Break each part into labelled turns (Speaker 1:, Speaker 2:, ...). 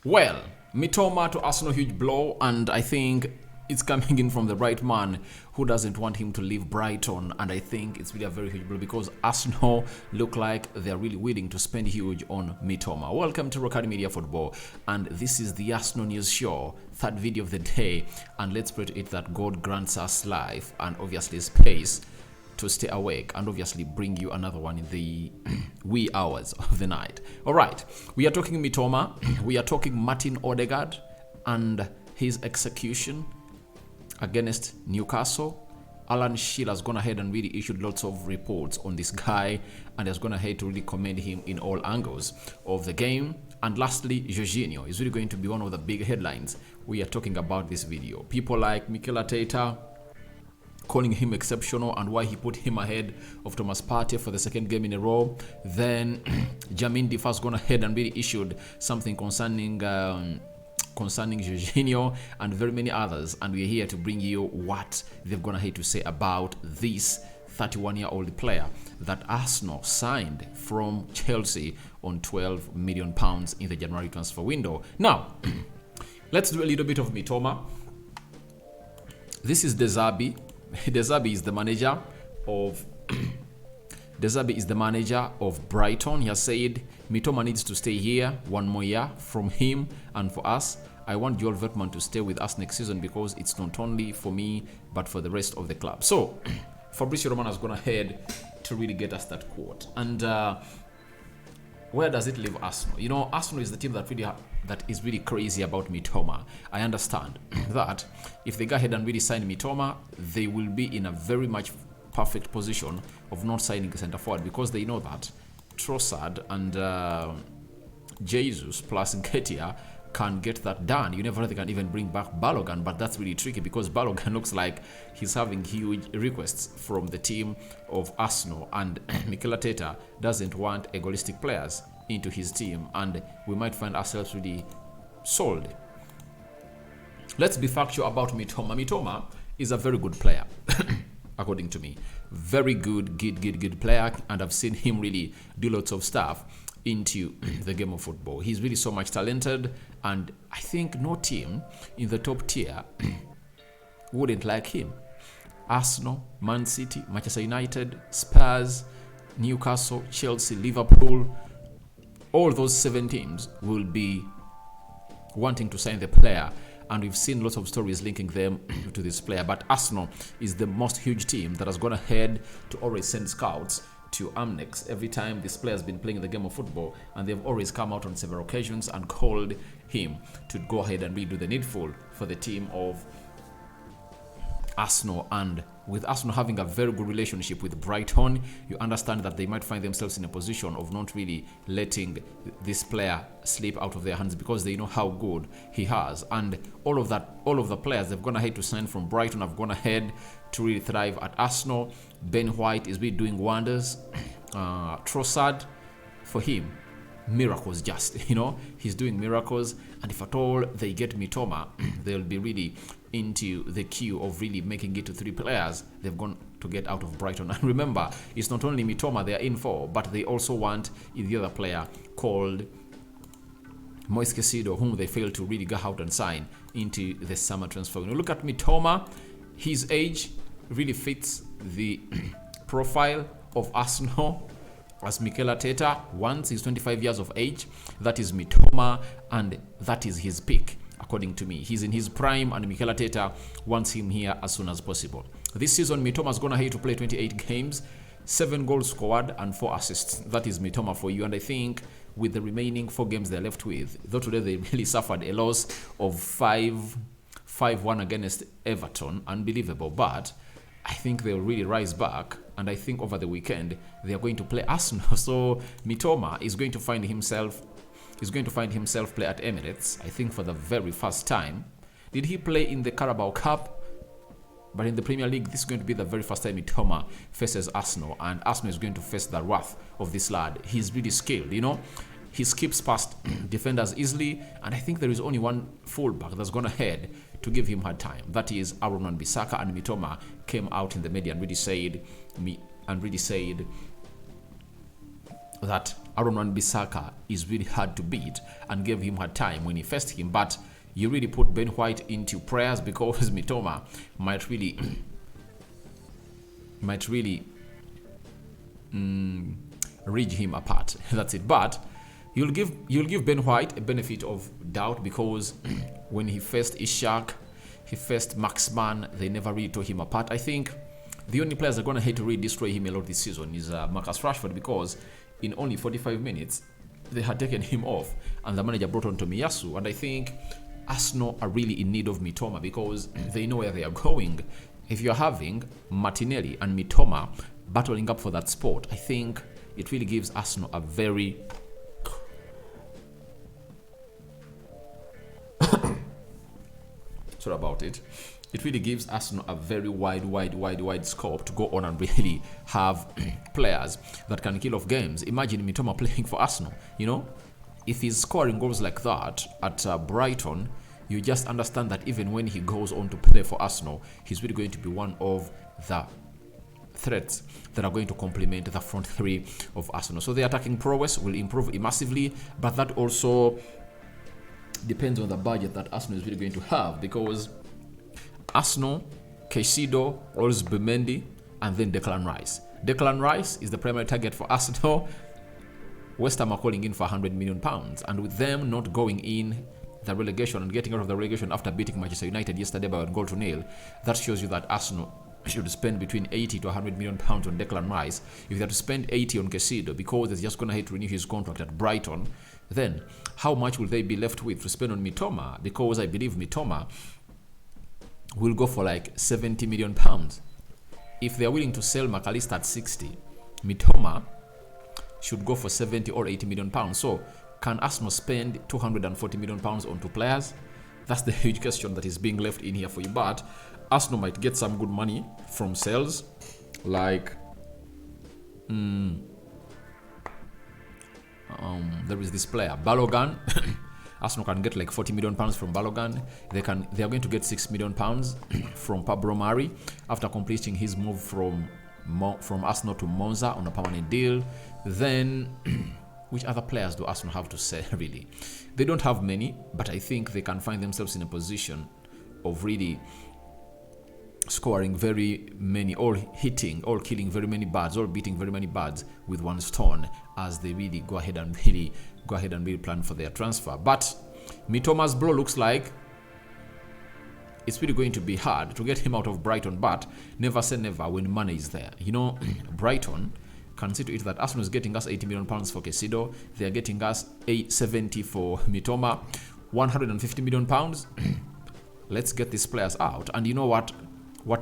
Speaker 1: Well, Mitoma to Arsenal, huge blow, and I think it's coming in from the right man who doesn't want him to leave Brighton, and I think it's really a very huge blow because Arsenal look like they're really willing to spend huge on Mitoma. Welcome to Rokani Media Football, and this is the Arsenal News Show, third video of the day, and let's pray to it that God grants us life and obviously space to stay awake and obviously bring you another one in the wee hours of the night. All right, we are talking Mitoma, we are talking Martin Odegaard and his execution against Newcastle. Alan Shearer's gone ahead and really issued lots of reports on this guy and has gone ahead to really commend him in all angles of the game. And lastly, Jorginho is really going to be one of the big headlines we are talking about this video. People like Mikel Arteta calling him exceptional and why he put him ahead of Thomas Partey for the second game in a row. Then Jamin Differ's gone ahead and really issued something concerning Jorginho and very many others, and we're here to bring you what they've gone ahead to say about this 31-year-old player that Arsenal signed from Chelsea on £12 million in the January transfer window. Now, let's do a little bit of Mitoma. This is De Zerbi. De Zerbi is the manager of De Zerbi is the manager of Brighton. He has said Mitoma needs to stay here one more year. From him and for us, I want Joel Veltman to stay with us next season because it's not only for me but for the rest of the club. So Fabrizio Romano has gone ahead to really get us that quote. And where does it leave Arsenal? You know, Arsenal is the team that is really crazy about Mitoma. I understand that if they go ahead and really sign Mitoma, they will be in a very much perfect position of not signing a centre forward because they know that Trossard and Jesus plus Nketiah can get that done. You never know they can even bring back Balogun, but that's really tricky because Balogun looks like he's having huge requests from the team of Arsenal, and Mikel Arteta doesn't want egoistic players into his team, and we might find ourselves really sold. Let's be factual about Mitoma. Mitoma is a very good player, according to me. Very good player, and I've seen him really do lots of stuff into the game of football. He's really so much talented, and I think no team in the top tier wouldn't like him. Arsenal, Man City, Manchester United, Spurs, Newcastle, Chelsea, Liverpool, all those 7 teams will be wanting to sign the player, and we've seen lots of stories linking them to this player. But Arsenal is the most huge team that has gone ahead to always send scouts to Amnex every time this player has been playing the game of football, and they've always come out on several occasions and called him to go ahead and redo the needful for the team of Arsenal. And with Arsenal having a very good relationship with Brighton, you understand that they might find themselves in a position of not really letting this player slip out of their hands because they know how good he has. And all of the players they've gone ahead to sign from Brighton have gone ahead to really thrive at Arsenal. Ben White is really doing wonders. Trossard, for him, miracles just, you know, he's doing miracles. And if at all they get Mitoma, they'll be really into the queue of really making it to 3 players they've gone to get out of Brighton. And remember, it's not only Mitoma they're in for, but they also want the other player called Moise Caicedo, whom they failed to really go out and sign into the summer transfer. When you look at Mitoma, his age really fits the profile of Arsenal as Mikel Arteta wants. He's 25 years of age. That is Mitoma, and that is his peak, according to me. He's in his prime, and Mikel Arteta wants him here as soon as possible. This season, Mitoma's gonna have to play 28 games, 7 goals scored, and 4 assists. That is Mitoma for you. And I think with the remaining 4 games they're left with, though today they really suffered a loss of 5-1 against Everton, unbelievable, but I think they'll really rise back, and I think over the weekend they are going to play Arsenal. So Mitoma is going to find himself play at Emirates, I think for the very first time. Did he play in the Carabao Cup? But in the Premier League, this is going to be the very first time Mitoma faces Arsenal, and Arsenal is going to face the wrath of this lad. He's really skilled, you know. He skips past defenders easily, and I think there is only one fullback that's gone ahead to give him hard time. That is Aaron Wan-Bissaka, and Mitoma came out in the media and really said that Aaron Wan-Bissaka is really hard to beat and gave him hard time when he faced him. But you really put Ben White into prayers because Mitoma might really rig him apart. That's it. But you'll give Ben White a benefit of doubt because when he faced Ishak, he faced Maxman, they never really tore him apart. I think the only players that are going to hate to really destroy him a lot this season is Marcus Rashford, because in only 45 minutes they had taken him off and the manager brought on Tomiyasu. And I think Arsenal are really in need of Mitoma because they know where they are going. If you're having Martinelli and Mitoma battling up for that spot, I think it really gives Arsenal a very sorry about it. It really gives Arsenal a very wide scope to go on and really have players that can kill off games. Imagine Mitoma playing for Arsenal, you know? If he's scoring goals like that at Brighton, you just understand that even when he goes on to play for Arsenal, he's really going to be one of the threats that are going to complement the front three of Arsenal. So the attacking prowess will improve massively, but that also depends on the budget that Arsenal is really going to have, because Arsenal, Caicedo, Olsbemendi, and then Declan Rice. Declan Rice is the primary target for Arsenal. West Ham are calling in for £100 million, and with them not going in the relegation and getting out of the relegation after beating Manchester United yesterday by 1-0, that shows you that Arsenal should spend between 80 to 100 million pounds on Declan Rice. If they have to spend 80 on Caicedo because they're just going to have to renew his contract at Brighton, then how much will they be left with to spend on Mitoma? Because I believe Mitoma will go for like 70 million pounds. If they are willing to sell McAllister at 60, Mitoma should go for 70 or 80 million pounds. So can Arsenal spend 240 million pounds on two players? That's the huge question that is being left in here for you. But Arsenal might get some good money from sales, like there is this player Balogun. Arsenal can get like 40 million pounds from Balogun. They are going to get 6 million pounds from Pablo Mari after completing his move from Arsenal to Monza on a permanent deal. Then which other players do Arsenal have to sell really? They don't have many, but I think they can find themselves in a position of really scoring very many, or killing very many birds, or beating very many birds with one stone as they really go ahead and really plan for their transfer. But Mitoma's blow looks like it's really going to be hard to get him out of Brighton, but never say never when money is there. You know, Brighton can see to it that Arsenal is getting us 80 million pounds for Caicedo. They are getting us 870 for Mitoma, 150 million pounds. Let's get these players out. And you know what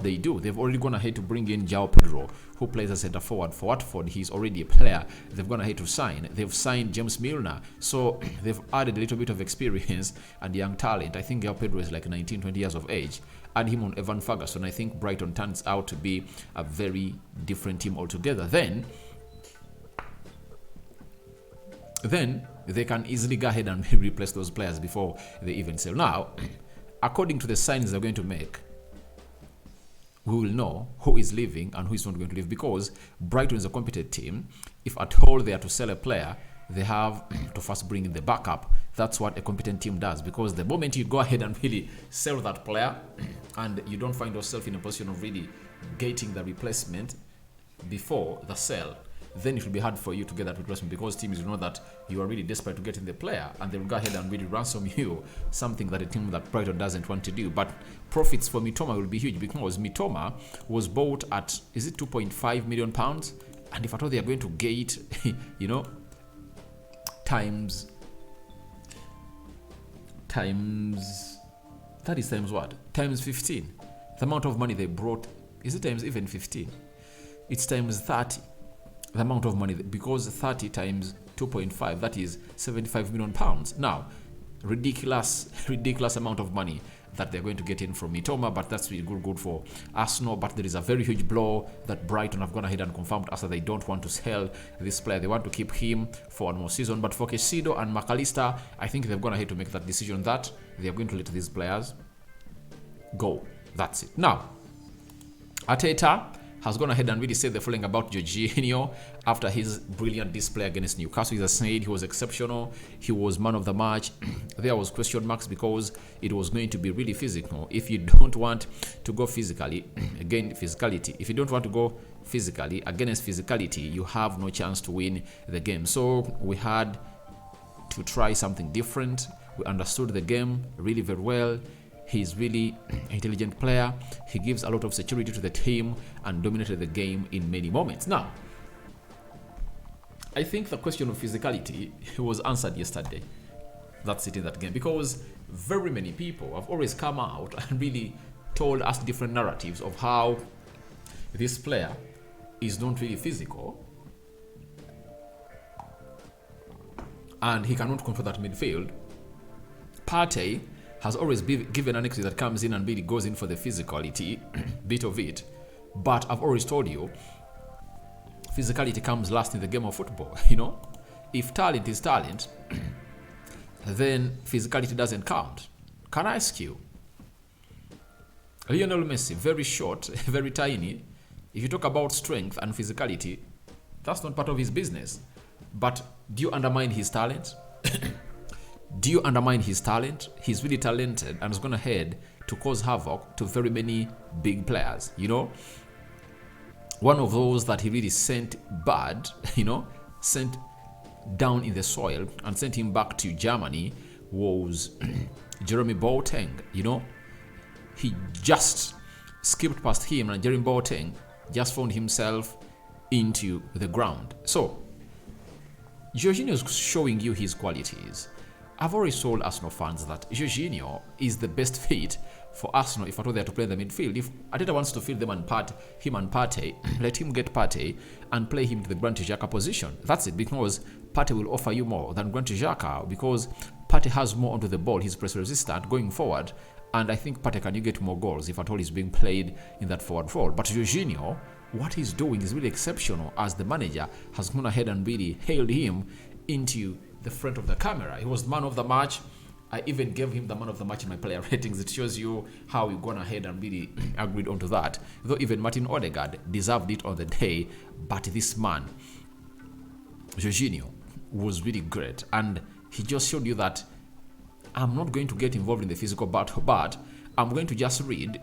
Speaker 1: they do? They've already gone ahead to bring in João Pedro, who plays as centre forward for Watford. He's already a player they've gone ahead to sign. They've signed James Milner, so they've added a little bit of experience and young talent. I think João Pedro is like 19, 20 years of age. Add him on Evan Ferguson. I think Brighton turns out to be a very different team altogether. Then they can easily go ahead and replace those players before they even sell. Now, according to the signings they're going to make, we will know who is leaving and who is not going to leave, because Brighton is a competent team. If at all they are to sell a player, they have to first bring in the backup. That's what a competent team does, because the moment you go ahead and really sell that player and you don't find yourself in a position of really getting the replacement before the sale, then it will be hard for you to get that replacement, because teams will know that you are really desperate to get in the player and they will go ahead and really ransom you, something that a team that Brighton doesn't want to do. But profits for Mitoma will be huge, because Mitoma was bought at, is it 2.5 million pounds? And if at all they are going to get, you know, times that is times what? Times 15. The amount of money they brought, is it times even 15? It's times 30. The amount of money, because 30 times 2.5, that is 75 million pounds. Now, ridiculous amount of money that they're going to get in from Mitoma, but that's really good for Arsenal. But there is a very huge blow that Brighton have gone ahead and confirmed after they don't want to sell this player. They want to keep him for one more season. But for Caicedo and McAllister, I think they've gone ahead to make that decision that they are going to let these players go. That's it. Now, Arteta has gone ahead and really said the following about Jorginho after his brilliant display against Newcastle. He has said he was exceptional, he was man of the match. There was question marks because it was going to be really physical. If you don't want to go physically, again, physicality. If you don't want to go physically against physicality, you have no chance to win the game. So we had to try something different. We understood the game really very well. He's really an intelligent player. He gives a lot of security to the team and dominated the game in many moments. Now, I think the question of physicality was answered yesterday. That's it in that game, because very many people have always come out and really told us different narratives of how this player is not really physical and he cannot control that midfield. Partey has always been given an excuse that comes in and really goes in for the physicality bit of it. But I've always told you, physicality comes last in the game of football, you know? If talent is talent, then physicality doesn't count. Can I ask you? Lionel Messi, very short, very tiny. If you talk about strength and physicality, that's not part of his business. But do you undermine his talent? Do you undermine his talent? He's really talented and is going ahead to cause havoc to very many big players, you know? One of those that he really sent bad, you know, sent down in the soil and sent him back to Germany was Jeremy Boateng, you know? He just skipped past him and Jeremy Boateng just found himself into the ground. So, Jorginho is showing you his qualities. I've always told Arsenal fans that Jorginho is the best fit for Arsenal if at all they are to play in the midfield. If Arteta wants to field him and Partey, let him get Partey and play him to the Granit Xhaka position. That's it, because Partey will offer you more than Granit Xhaka, because Partey has more onto the ball. He's press resistant going forward, and I think Partey can get more goals if at all he's being played in that forward role. But Jorginho, what he's doing is really exceptional, as the manager has gone ahead and really hailed him into the front of the camera. He was man of the match. I even gave him the man of the match in my player ratings. It shows you how we gone ahead and really agreed onto that. Though even Martin Odegaard deserved it on the day, but this man, Jorginho, was really great. And he just showed you that I'm not going to get involved in the physical battle, but I'm going to just read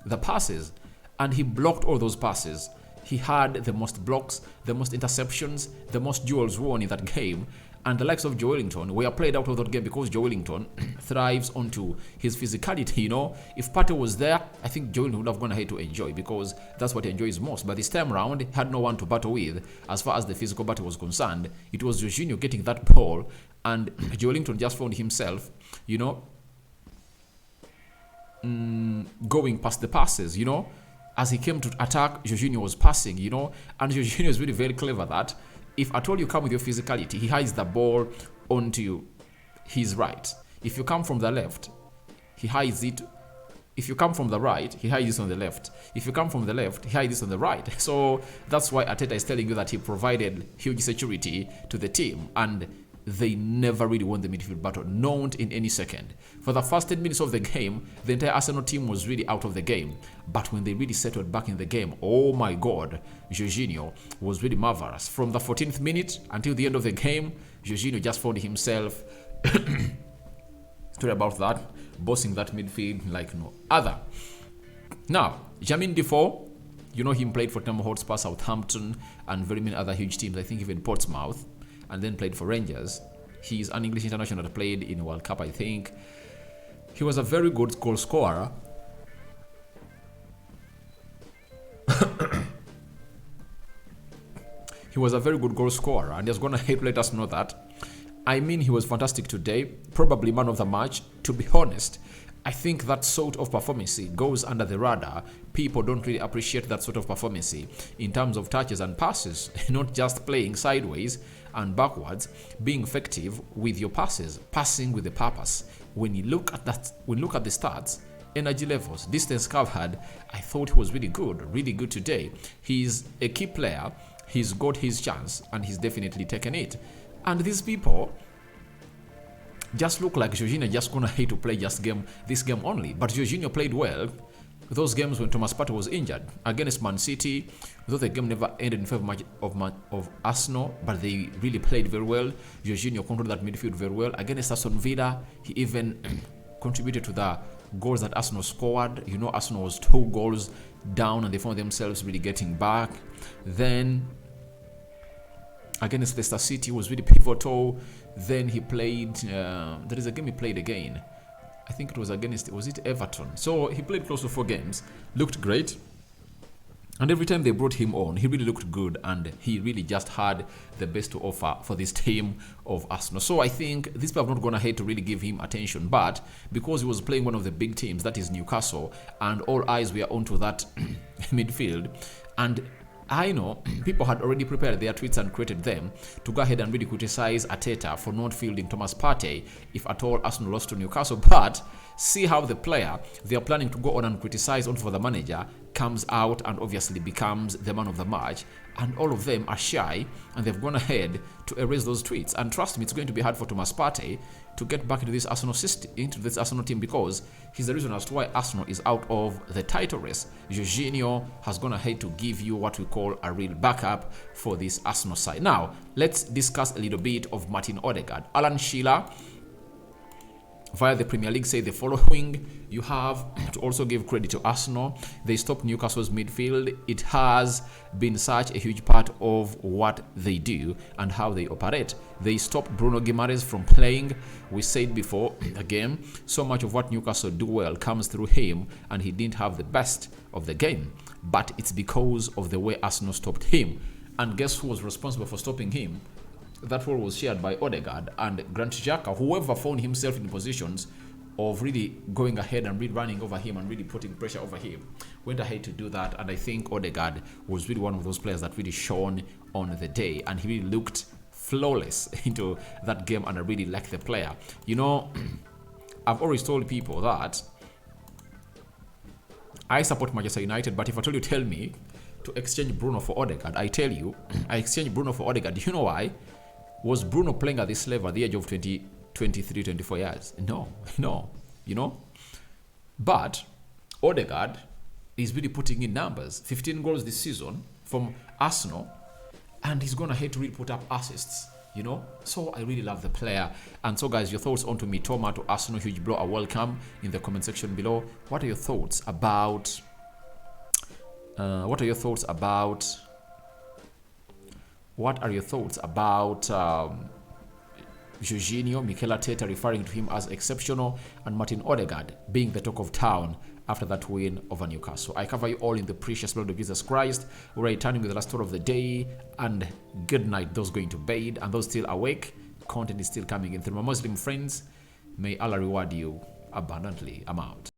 Speaker 1: the passes. And he blocked all those passes. He had the most blocks, the most interceptions, the most duels won in that game. And the likes of Joelinton were played out of that game because Joelinton thrives onto his physicality, you know. If Partey was there, I think Joelinton would have gone ahead to enjoy, because that's what he enjoys most. But this time around, he had no one to battle with as far as the physical battle was concerned. It was Jorginho getting that ball, and Joelinton just found himself, you know, going past the passes, you know. As he came to attack, Jorginho was passing, you know. And Jorginho is really very clever that if at all you come with your physicality, he hides the ball onto his right. If you come from the left, he hides it. If you come from the right, he hides it on the left. If you come from the left, he hides it on the right. So that's why Arteta is telling you that he provided huge security to the team, and they never really won the midfield battle, not in any second. For the first 10 minutes of the game, the entire Arsenal team was really out of the game. But when they really settled back in the game, oh my God, Jorginho was really marvelous. From the 14th minute until the end of the game, Jorginho just found himself, sorry about that, bossing that midfield like no other. Now, Jermaine Defoe, you know him, played for Tottenham Hotspur, Southampton, and very many other huge teams, I think even Portsmouth, and then played for Rangers. He's an English international that played in World Cup, I think. He was a very good goal scorer. He was a very good goal scorer, and he's going to let us know that. I mean, he was fantastic today, probably man of the match. To be honest, I think that sort of performance goes under the radar. People don't really appreciate that sort of performance in terms of touches and passes, not just playing sideways and backwards, being effective with your passes, passing with a purpose. When you look at that, when you look at the stats, energy levels, distance covered, I thought he was really good today. He's a key player. He's got his chance, and he's definitely taken it. And these people just look like Jorginho just gonna hate to play this game only. But Jorginho played well. those games when Thomas Partey was injured. Against Man City, though the game never ended in favor of Arsenal, but they really played very well. Jorginho controlled that midfield very well. Against Aston Villa, he even contributed to the goals that Arsenal scored. You know, Arsenal was 2 goals down and they found themselves really getting back. Then against Leicester City was really pivotal. Then he played, there is a game he played again. I think it was was it Everton? So he played close to 4 games, looked great. And every time they brought him on, he really looked good and he really just had the best to offer for this team of Arsenal. So I think these people have not gone ahead to really give him attention, but because he was playing one of the big teams, that is Newcastle, and all eyes were onto that midfield, and I know people had already prepared their tweets and created them to go ahead and really criticize Arteta for not fielding Thomas Partey if at all Arsenal lost to Newcastle. But see how the player they are planning to go on and criticize on for the manager comes out and obviously becomes the man of the match, and all of them are shy and they've gone ahead to erase those tweets. And trust me, it's going to be hard for Thomas Partey to get back into this Arsenal system, into this Arsenal team, because he's the reason as to why Arsenal is out of the title race. Jorginho has gone ahead to give you what we call a real backup for this Arsenal side. Now, let's discuss a little bit of Martin Odegaard. Alan Shearer via the Premier League say the following: you have to also give credit to Arsenal. They stopped Newcastle's midfield. It has been such a huge part of what they do and how they operate. They stopped Bruno Guimaraes from playing. We said before, again, so much of what Newcastle do well comes through him, and he didn't have the best of the game. But it's because of the way Arsenal stopped him. And guess who was responsible for stopping him? That role was shared by Odegaard and Grant Xhaka. Whoever found himself in positions of really going ahead and really running over him and really putting pressure over him went ahead to do that. And I think Odegaard was really one of those players that really shone on the day, and he really looked flawless into that game, and I really like the player. You know, I've always told people that I support Manchester United, but if at all you tell me to exchange Bruno for Odegaard, I tell you I exchange Bruno for Odegaard. Do you know why? Was Bruno playing at this level at the age of 23, 24 years? No, you know. But Odegaard is really putting in numbers. 15 goals this season from Arsenal, and he's going ahead to really put up assists, you know. So I really love the player. And so, guys, your thoughts on to Mitoma to Arsenal, huge blow, are welcome in the comment section below. What are your thoughts about? What are your thoughts about Jorginho, Mikel Arteta referring to him as exceptional, and Martin Odegaard being the talk of town after that win over Newcastle? I cover you all in the precious blood of Jesus Christ. We're returning with the last thought of the day, and good night those going to bed, and those still awake. Content is still coming in through my Muslim friends. May Allah reward you abundantly. I'm out.